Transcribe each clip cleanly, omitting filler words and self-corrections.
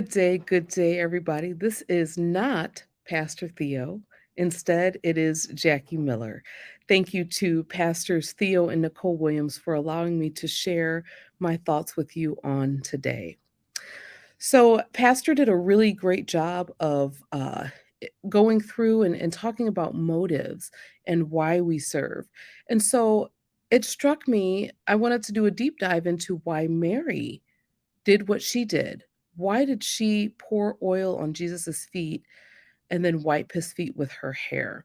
good day, everybody. This is not Pastor Theo. Instead, it is Jacque Miller. Thank you to Pastors Theo and Nicole Williams for allowing me to share my thoughts with you on today. So, Pastor did a really great job of going through and talking about motives and why we serve. And so, it struck me, I wanted to do a deep dive into why Mary did what she did. Why did she pour oil on Jesus's feet and then wipe his feet with her hair?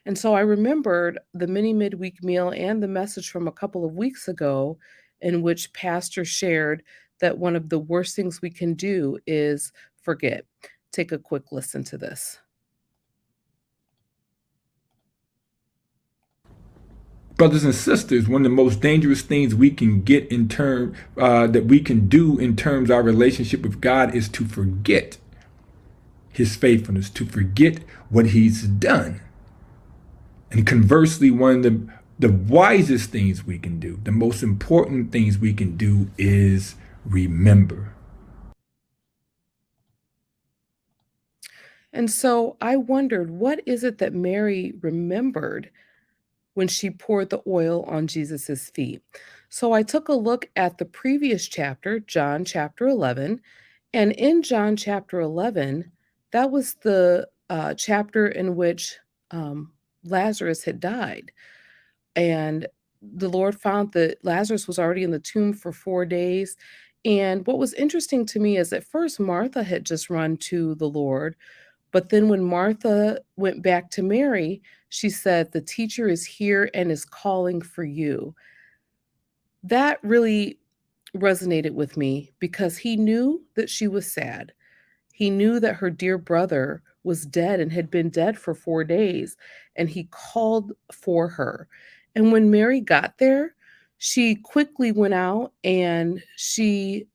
And so I remembered the mini midweek meal and the message from a couple of weeks ago, in which Pastor shared that one of the worst things we can do is forget. Take a quick listen to this. Brothers and sisters, one of the most dangerous things we can get in term that we can do in terms of our relationship with God is to forget His faithfulness, to forget what He's done. And conversely, one of the wisest things we can do, the most important things we can do, is remember. And so I wondered, what is it that Mary remembered when she poured the oil on Jesus's feet? So I took a look at the previous chapter, John chapter 11, and in John chapter 11, that was the chapter in which Lazarus had died. And the Lord found that Lazarus was already in the tomb for 4 days. And what was interesting to me is at first Martha had just run to the Lord, but then when Martha went back to Mary, she said, "The teacher is here and is calling for you." That really resonated with me because he knew that she was sad. He knew that her dear brother was dead and had been dead for 4 days, and he called for her. And when Mary got there, she quickly went out and she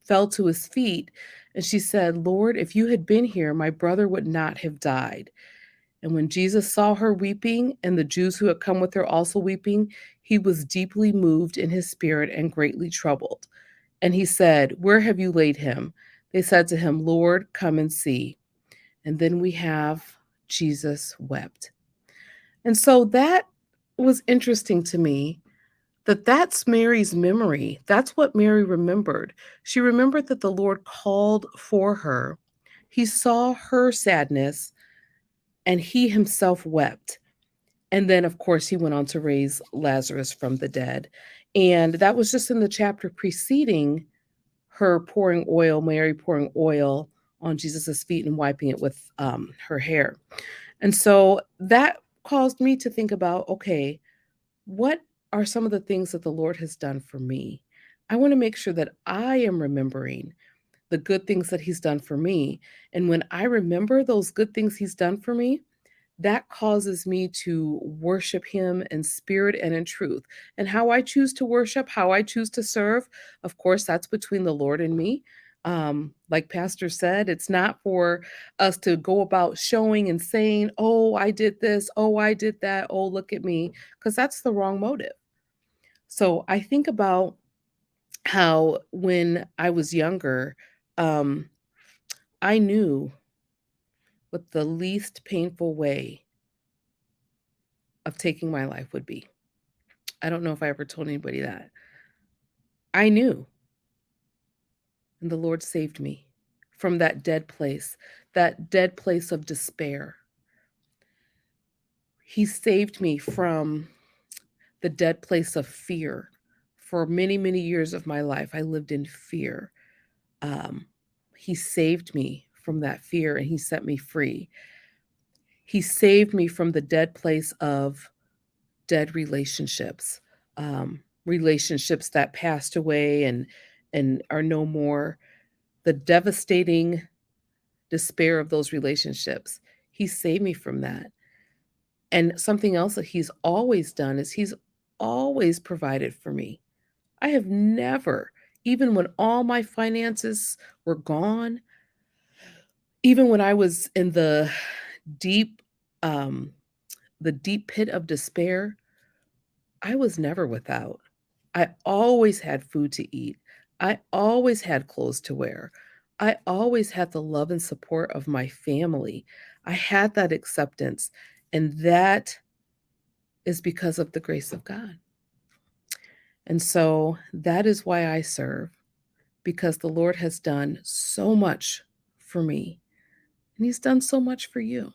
fell to his feet and she said, "Lord, if you had been here, my brother would not have died." And when Jesus saw her weeping and the Jews who had come with her also weeping, he was deeply moved in his spirit and greatly troubled. And he said, "Where have you laid him?" They said to him, "Lord, come and see." And then we have Jesus wept. And so that was interesting to me that that's Mary's memory. That's what Mary remembered. She remembered that the Lord called for her. He saw her sadness and he himself wept. And then, of course, he went on to raise Lazarus from the dead. And that was just in the chapter preceding her pouring oil, Mary pouring oil on Jesus's feet and wiping it with her hair. And so that caused me to think about, okay, what are some of the things that the Lord has done for me? I want to make sure that I am remembering the good things that He's done for me. And when I remember those good things He's done for me, that causes me to worship Him in spirit and in truth. And how I choose to worship, how I choose to serve, of course, that's between the Lord and me. Like Pastor said, it's not for us to go about showing and saying, "Oh, I did this. Oh, I did that. Oh, look at me," because that's the wrong motive. So I think about how when I was younger, um, I knew what the least painful way of taking my life would be. I don't know if I ever told anybody that. I knew, and the Lord saved me from that dead place of despair. He saved me from the dead place of fear. For many, many years of my life, I lived in fear. Um, he saved me from that fear and He set me free. He saved me from the dead place of dead relationships, relationships that passed away and are no more. The devastating despair of those relationships. He saved me from that. And something else that He's always done is He's always provided for me. I have never, even when all my finances were gone, even when I was in deep, um, the deep pit of despair, I was never without. I always had food to eat. I always had clothes to wear. I always had the love and support of my family. I had that acceptance, and that is because of the grace of God. And so that is why I serve, because the Lord has done so much for me, and He's done so much for you.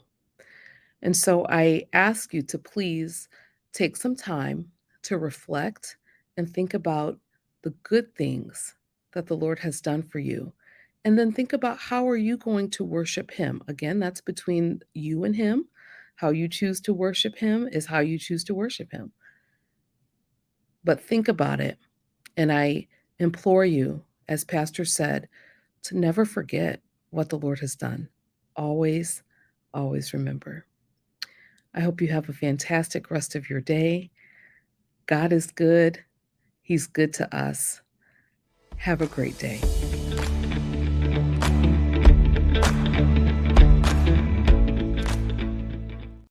And so I ask you to please take some time to reflect and think about the good things that the Lord has done for you. And then think about how are you going to worship him? Again, that's between you and him. How you choose to worship him is how you choose to worship him. But think about it. And I implore you, as Pastor said, to never forget what the Lord has done. Always, always remember. I hope you have a fantastic rest of your day. God is good. He's good to us. Have a great day.